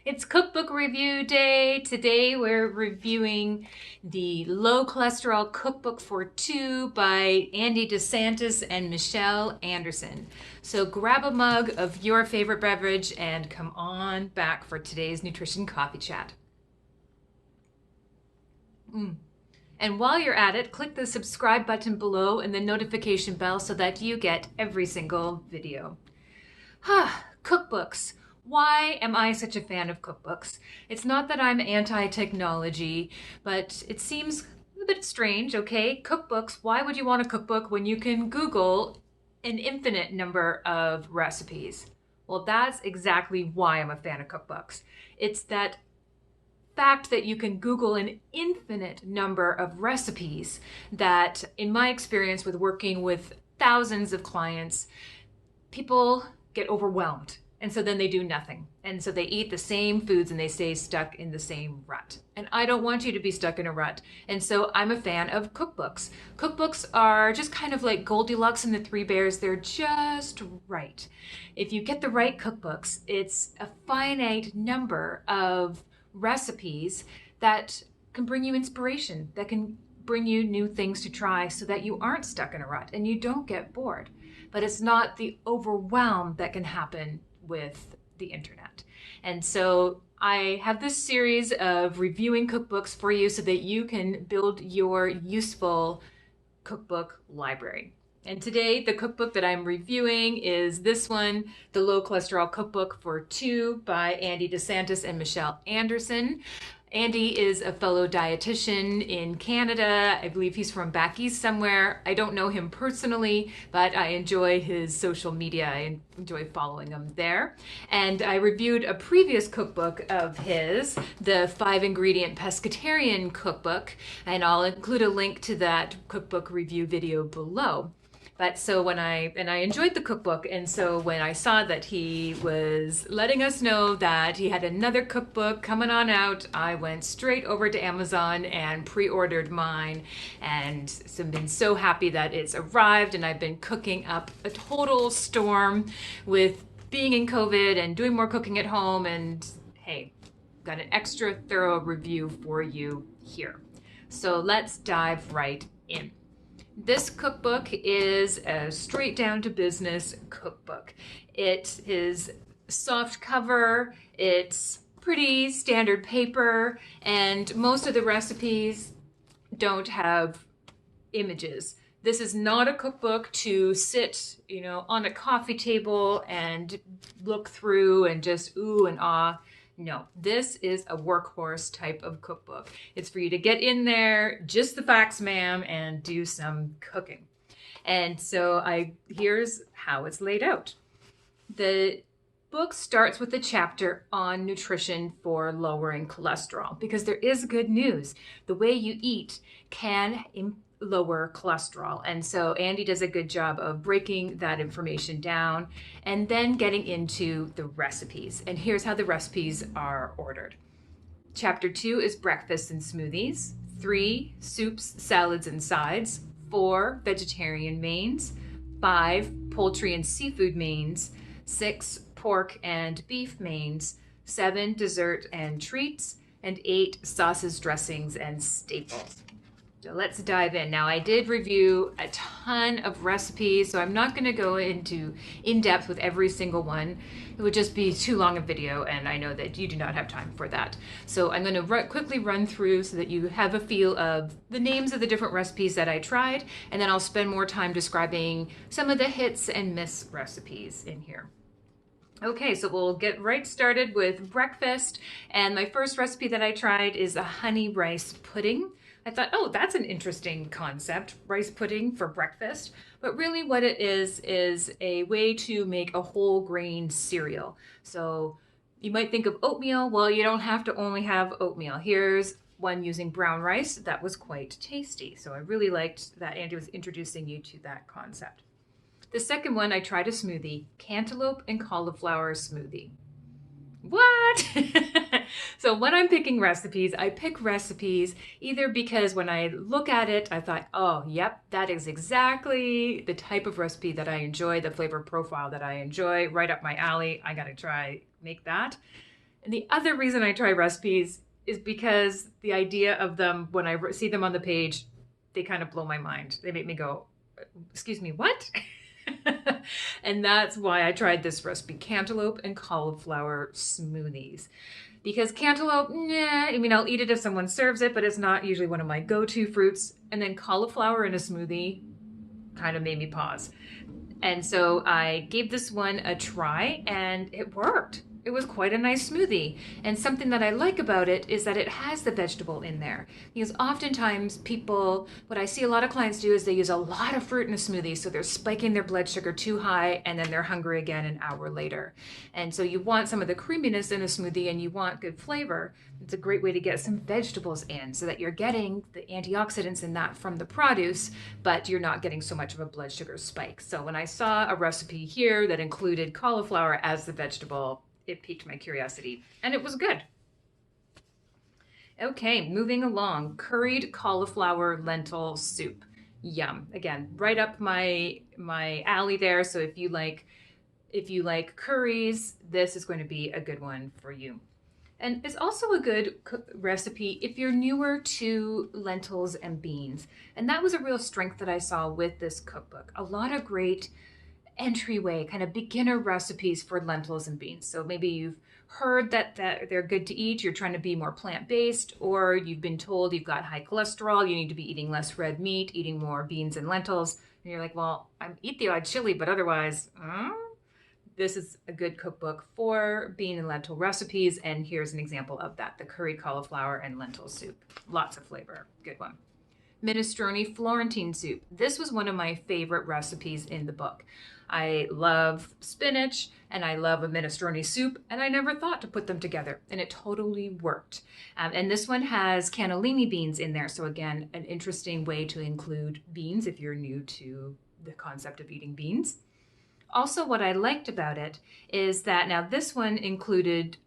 It's cookbook review day. Today we're reviewing the Low Cholesterol Cookbook for Two by Andy DeSantis and Michelle Anderson. So grab a mug of your favorite beverage and come on back for today's nutrition coffee chat. And while you're at it, click the subscribe button below and the notification bell so that you get every single video. Cookbooks. Why am I such a fan of cookbooks? It's not that I'm anti-technology, but it seems a bit strange, okay? Cookbooks, why would you want a cookbook when you can Google an infinite number of recipes? Well, that's exactly why I'm a fan of cookbooks. It's that fact that you can Google an infinite number of recipes that, in my experience with working with thousands of clients, people get overwhelmed. And so then they do nothing. And so they eat the same foods and they stay stuck in the same rut. And I don't want you to be stuck in a rut. And so I'm a fan of cookbooks. Cookbooks are just kind of like Goldilocks and the Three Bears. They're just right. If you get the right cookbooks, it's a finite number of recipes that can bring you inspiration, that can bring you new things to try so that you aren't stuck in a rut and you don't get bored. But it's not the overwhelm that can happen with the internet. And so I have this series of reviewing cookbooks for you so that you can build your useful cookbook library. And today, the cookbook that I'm reviewing is this one, the Low Cholesterol Cookbook for Two by Andy DeSantis and Michelle Anderson. Andy is a fellow dietitian in Canada. I believe he's from back east somewhere. I don't know him personally, but I enjoy his social media. I enjoy following him there. And I reviewed a previous cookbook of his, the 5-ingredient pescatarian cookbook, and I'll include a link to that cookbook review video below. But so I enjoyed the cookbook, and so when I saw that he was letting us know that he had another cookbook coming on out, I went straight over to Amazon and pre-ordered mine, and so I've been so happy that it's arrived, and I've been cooking up a total storm with being in COVID and doing more cooking at home, and hey, got an extra thorough review for you here. So let's dive right in. This cookbook is a straight down to business cookbook. It is soft cover, it's pretty standard paper, and most of the recipes don't have images. This is not a cookbook to sit, on a coffee table and look through and just ooh and ah. No, this is a workhorse type of cookbook. It's for you to get in there, just the facts, ma'am, and do some cooking. And so here's how it's laid out. The book starts with a chapter on nutrition for lowering cholesterol, because there is good news. The way you eat can lower cholesterol. And so Andy does a good job of breaking that information down and then getting into the recipes. And here's how the recipes are ordered. Chapter 2 is breakfast and smoothies. 3, soups, salads, and sides. 4, vegetarian mains. 5, poultry and seafood mains. 6, pork and beef mains. 7, dessert and treats. And 8, sauces, dressings, and staples. So let's dive in. Now, I did review a ton of recipes, so I'm not going to go into in-depth with every single one. It would just be too long a video, and I know that you do not have time for that. So I'm going to quickly run through so that you have a feel of the names of the different recipes that I tried, and then I'll spend more time describing some of the hits and miss recipes in here. Okay, so we'll get right started with breakfast, and my first recipe that I tried is a honey rice pudding. I thought, oh, that's an interesting concept, rice pudding for breakfast. But really what it is a way to make a whole grain cereal. So you might think of oatmeal. Well, you don't have to only have oatmeal. Here's one using brown rice. That was quite tasty. So I really liked that Andy was introducing you to that concept. The second one, I tried a smoothie, cantaloupe and cauliflower smoothie. What? So when I'm picking recipes, I pick recipes either because when I look at it, I thought, oh, yep, that is exactly the type of recipe that I enjoy, the flavor profile that I enjoy, right up my alley. I got to try, make that. And the other reason I try recipes is because the idea of them, when I see them on the page, they kind of blow my mind. They make me go, excuse me, what? And that's why I tried this recipe, cantaloupe and cauliflower smoothies. Because cantaloupe, I mean, I'll eat it if someone serves it, but it's not usually one of my go-to fruits. And then cauliflower in a smoothie kind of made me pause. And so I gave this one a try and it worked. It was quite a nice smoothie. And something that I like about it is that it has the vegetable in there. Because oftentimes people, what I see a lot of clients do is they use a lot of fruit in a smoothie. So they're spiking their blood sugar too high and then they're hungry again an hour later. And so you want some of the creaminess in a smoothie and you want good flavor. It's a great way to get some vegetables in so that you're getting the antioxidants in that from the produce, but you're not getting so much of a blood sugar spike. So when I saw a recipe here that included cauliflower as the vegetable, it piqued my curiosity and it was good. Okay, moving along, curried cauliflower lentil soup. Yum. Again, right up my alley there. So if you like curries, this is going to be a good one for you. And it's also a good recipe if you're newer to lentils and beans. And that was a real strength that I saw with this cookbook. A lot of great entryway, kind of beginner recipes for lentils and beans. So maybe you've heard that they're good to eat, you're trying to be more plant-based, or you've been told you've got high cholesterol, you need to be eating less red meat, eating more beans and lentils. And you're like, well, I eat the odd chili, but otherwise, this is a good cookbook for bean and lentil recipes. And here's an example of that, the curried cauliflower and lentil soup. Lots of flavor, good one. Minestrone Florentine soup. This was one of my favorite recipes in the book. I love spinach and I love a minestrone soup, and I never thought to put them together, and it totally worked. And this one has cannellini beans in there. So again, an interesting way to include beans if you're new to the concept of eating beans. Also, what I liked about it is that now this one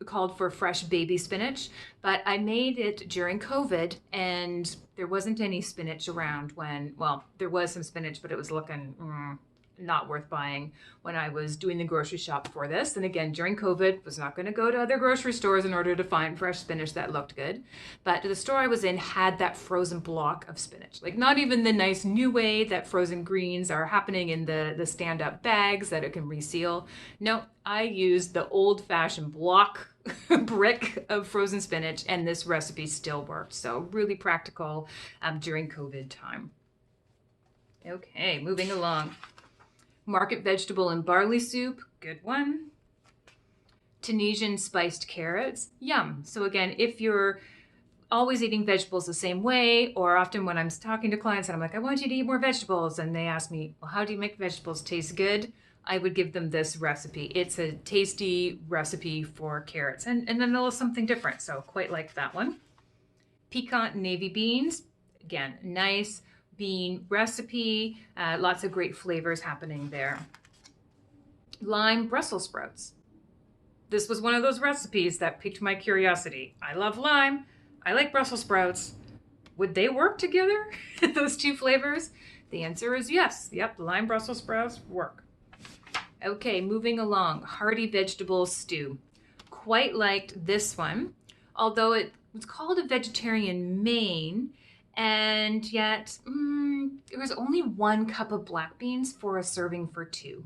called for fresh baby spinach, but I made it during COVID and there wasn't any spinach around well, there was some spinach, but it was looking not worth buying when I was doing the grocery shop for this. And again, during COVID, was not going to go to other grocery stores in order to find fresh spinach that looked good. But the store I was in had that frozen block of spinach. Like not even the nice new way that frozen greens are happening in the stand-up bags that it can reseal. No, I used the old-fashioned block brick of frozen spinach, and this recipe still worked. So really practical during COVID time. Okay, moving along. Market vegetable and barley soup, good one. Tunisian spiced carrots, yum. So again, if you're always eating vegetables the same way, or often when I'm talking to clients and I'm like, I want you to eat more vegetables, and they ask me, well, how do you make vegetables taste good? I would give them this recipe. It's a tasty recipe for carrots, and then a little something different, so quite like that one. Piquant navy beans, again, nice bean recipe, lots of great flavors happening there. Lime Brussels sprouts. This was one of those recipes that piqued my curiosity. I love lime, I like Brussels sprouts. Would they work together, those two flavors? The answer is yes. Yep, lime Brussels sprouts work. Okay, moving along, hearty vegetable stew. Quite liked this one, although it was called a vegetarian main, and yet there was only 1 cup of black beans for a serving for 2.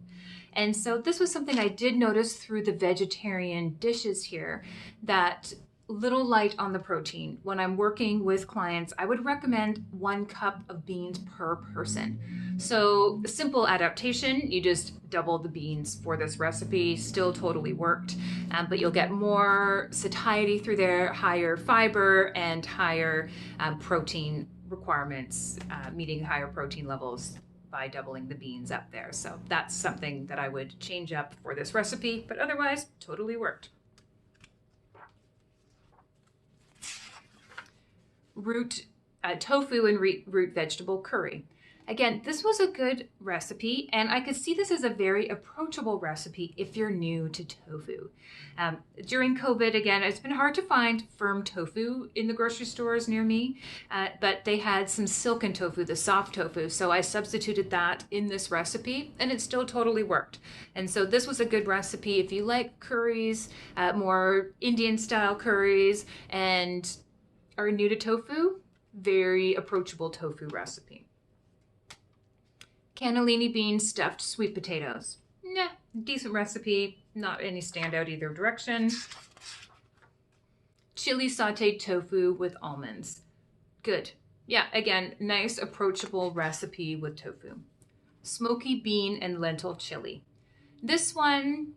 And so this was something I did notice through the vegetarian dishes here, that little light on the protein. When I'm working with clients, I would recommend 1 cup of beans per person. So simple adaptation, you just double the beans for this recipe, still totally worked, but you'll get more satiety through there, higher fiber and higher protein requirements, meeting higher protein levels by doubling the beans up there. So that's something that I would change up for this recipe, but otherwise totally worked. Tofu and root vegetable curry. Again, this was a good recipe, and I could see this as a very approachable recipe if you're new to tofu. During COVID, again, it's been hard to find firm tofu in the grocery stores near me, but they had some silken tofu, the soft tofu, so I substituted that in this recipe, and it still totally worked. And so this was a good recipe if you like curries, more Indian-style curries, and are new to tofu. Very approachable tofu recipe. Cannellini beans stuffed sweet potatoes. Nah, decent recipe, not any standout either direction. Chili sauteed tofu with almonds. Good. Yeah, again, nice approachable recipe with tofu. Smoky bean and lentil chili. This one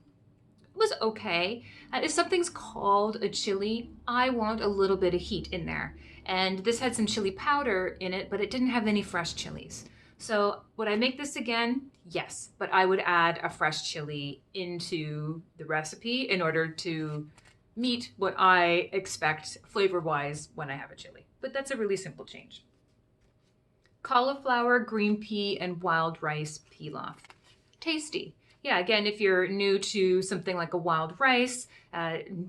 was okay. If something's called a chili, I want a little bit of heat in there. And this had some chili powder in it, but it didn't have any fresh chilies. So would I make this again? Yes, but I would add a fresh chili into the recipe in order to meet what I expect flavor-wise when I have a chili. But that's a really simple change. Cauliflower, green pea, and wild rice pilaf. Tasty. Yeah, again, if you're new to something like a wild rice,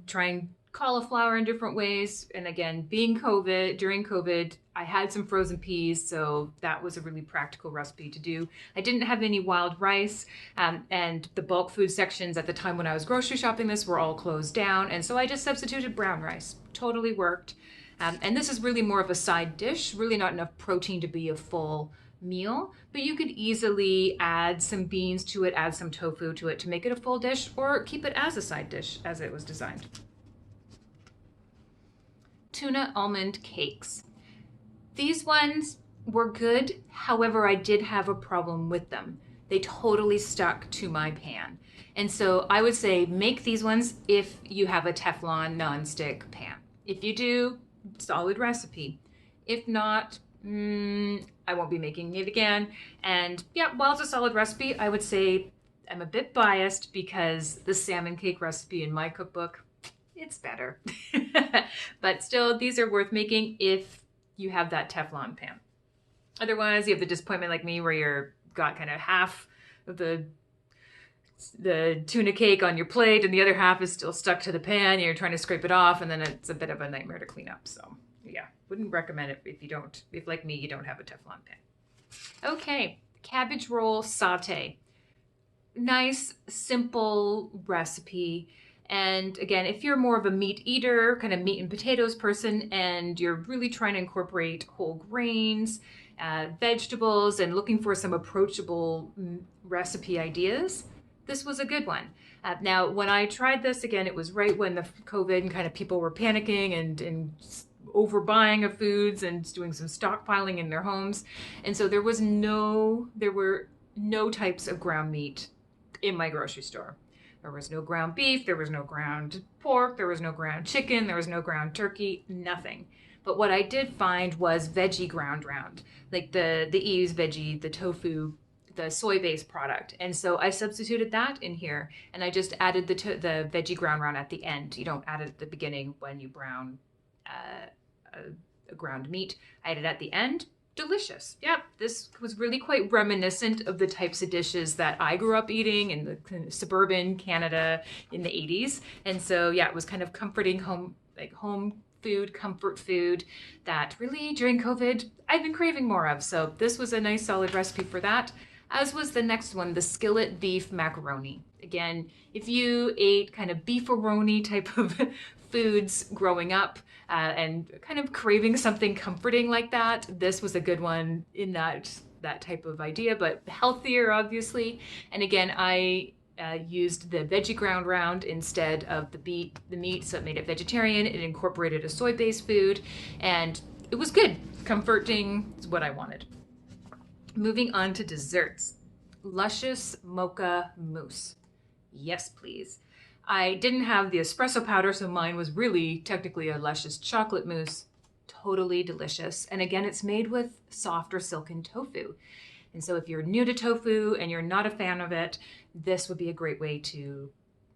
trying cauliflower in different ways. And again, during COVID, I had some frozen peas, so that was a really practical recipe to do. I didn't have any wild rice, and the bulk food sections at the time when I was grocery shopping this were all closed down, and so I just substituted brown rice. Totally worked. And this is really more of a side dish, really not enough protein to be a full meal, but you could easily add some beans to it, add some tofu to it to make it a full dish, or keep it as a side dish as it was designed. Tuna almond cakes. These ones were good, however, I did have a problem with them. They totally stuck to my pan. And so I would say make these ones if you have a Teflon nonstick pan. If you do, solid recipe. If not, I won't be making it again. And yeah, while it's a solid recipe, I would say I'm a bit biased because the salmon cake recipe in my cookbook, it's better. But still, these are worth making if you have that Teflon pan. Otherwise, you have the disappointment like me where you're got kind of half of the tuna cake on your plate and the other half is still stuck to the pan. You're trying to scrape it off, and then it's a bit of a nightmare to clean up. So yeah, wouldn't recommend it if like me, you don't have a Teflon pan. Okay, cabbage roll saute. Nice, simple recipe. And again, if you're more of a meat eater, kind of meat and potatoes person, and you're really trying to incorporate whole grains, vegetables, and looking for some approachable recipe ideas, this was a good one. Now, when I tried this, again, it was right when the COVID and kind of people were panicking and overbuying of foods and doing some stockpiling in their homes. And so there were no types of ground meat in my grocery store. There was no ground beef, there was no ground pork, there was no ground chicken, there was no ground turkey, nothing. But what I did find was veggie ground round, like the EU's veggie, the tofu, the soy-based product. And so I substituted that in here, and I just added the veggie ground round at the end. You don't add it at the beginning when you brown a ground meat. I added it at the end. Delicious. Yeah, this was really quite reminiscent of the types of dishes that I grew up eating in the suburban Canada in the 80s. And so yeah, it was kind of comforting home food, comfort food that really during COVID I've been craving more of. So this was a nice solid recipe for that, as was the next one, the skillet beef macaroni. Again, if you ate kind of beef-a-roni type of foods growing up, and kind of craving something comforting like that, this was a good one in that type of idea, but healthier, obviously. And again, I used the veggie ground round instead of the meat, so it made it vegetarian. It incorporated a soy-based food, and it was good. Comforting is what I wanted. Moving on to desserts. Luscious mocha mousse. Yes, please. I didn't have the espresso powder, so mine was really technically a luscious chocolate mousse. Totally delicious. And again, it's made with soft or silken tofu. And so if you're new to tofu and you're not a fan of it, this would be a great way to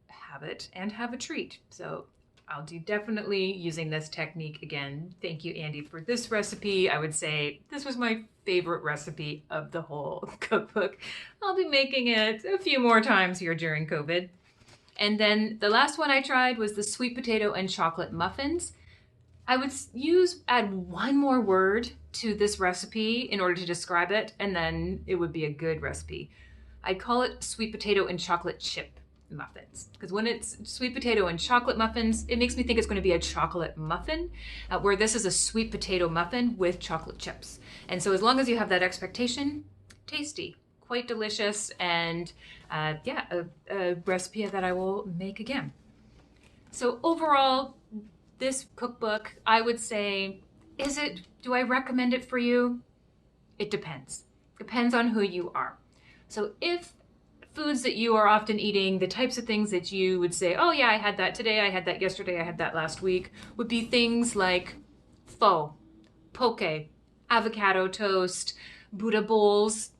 have it and have a treat. So I'll do definitely using this technique again. Thank you, Andy, for this recipe. I would say this was my favorite recipe of the whole cookbook. I'll be making it a few more times here during COVID. And then the last one I tried was the sweet potato and chocolate muffins. I would add one more word to this recipe in order to describe it, and then it would be a good recipe. I'd call it sweet potato and chocolate chip muffins, because when it's sweet potato and chocolate muffins, it makes me think it's going to be a chocolate muffin, where this is a sweet potato muffin with chocolate chips. And so as long as you have that expectation, tasty, quite delicious, and a recipe that I will make again. So overall, this cookbook, I would say, do I recommend it for you? It depends. Depends on who you are. So if foods that you are often eating, the types of things that you would say, oh yeah, I had that today, I had that yesterday, I had that last week, would be things like pho, poke, avocado toast, Buddha bowls,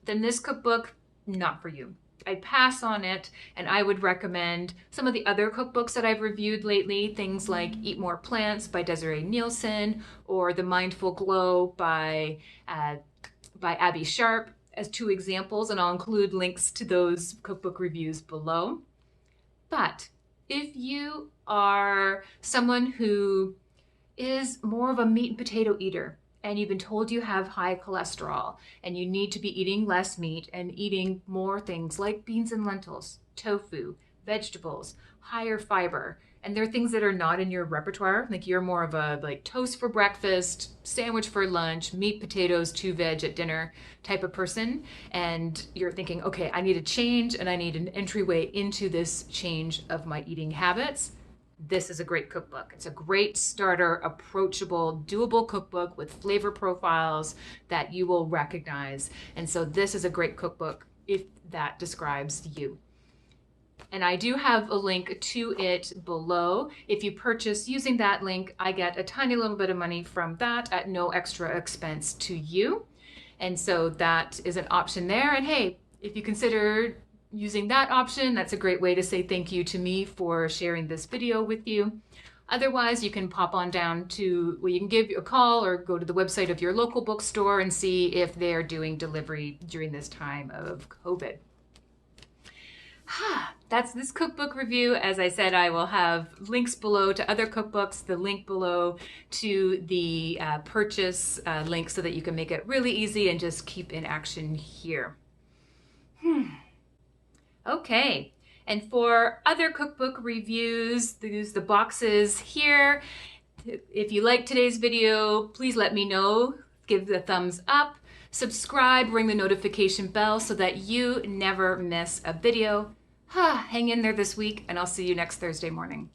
then this cookbook, not for you. I'd pass on it, and I would recommend some of the other cookbooks that I've reviewed lately, things like Eat More Plants by Desiree Nielsen, or The Mindful Glow by Abby Sharp, as two examples, and I'll include links to those cookbook reviews below. But if you are someone who is more of a meat and potato eater, and you've been told you have high cholesterol, and you need to be eating less meat and eating more things like beans and lentils, tofu, vegetables, higher fiber, and there are things that are not in your repertoire, like you're more of a toast for breakfast, sandwich for lunch, meat, potatoes, 2 veg at dinner type of person, and you're thinking, okay, I need a change and I need an entryway into this change of my eating habits, this is a great cookbook. It's a great starter, approachable, doable cookbook with flavor profiles that you will recognize. And so this is a great cookbook if that describes you. And I do have a link to it below. If you purchase using that link, I get a tiny little bit of money from that at no extra expense to you. And so that is an option there. And hey, if you consider using that option, that's a great way to say thank you to me for sharing this video with you. Otherwise, you can pop on down to, you can give a call or go to the website of your local bookstore and see if they're doing delivery during this time of COVID. That's this cookbook review. As I said, I will have links below to other cookbooks, the link below to the purchase link so that you can make it really easy and just keep in action here. Okay, and for other cookbook reviews, use the boxes here. If you like today's video, please let me know. Give the thumbs up, subscribe, ring the notification bell so that you never miss a video. Hang in there this week, and I'll see you next Thursday morning.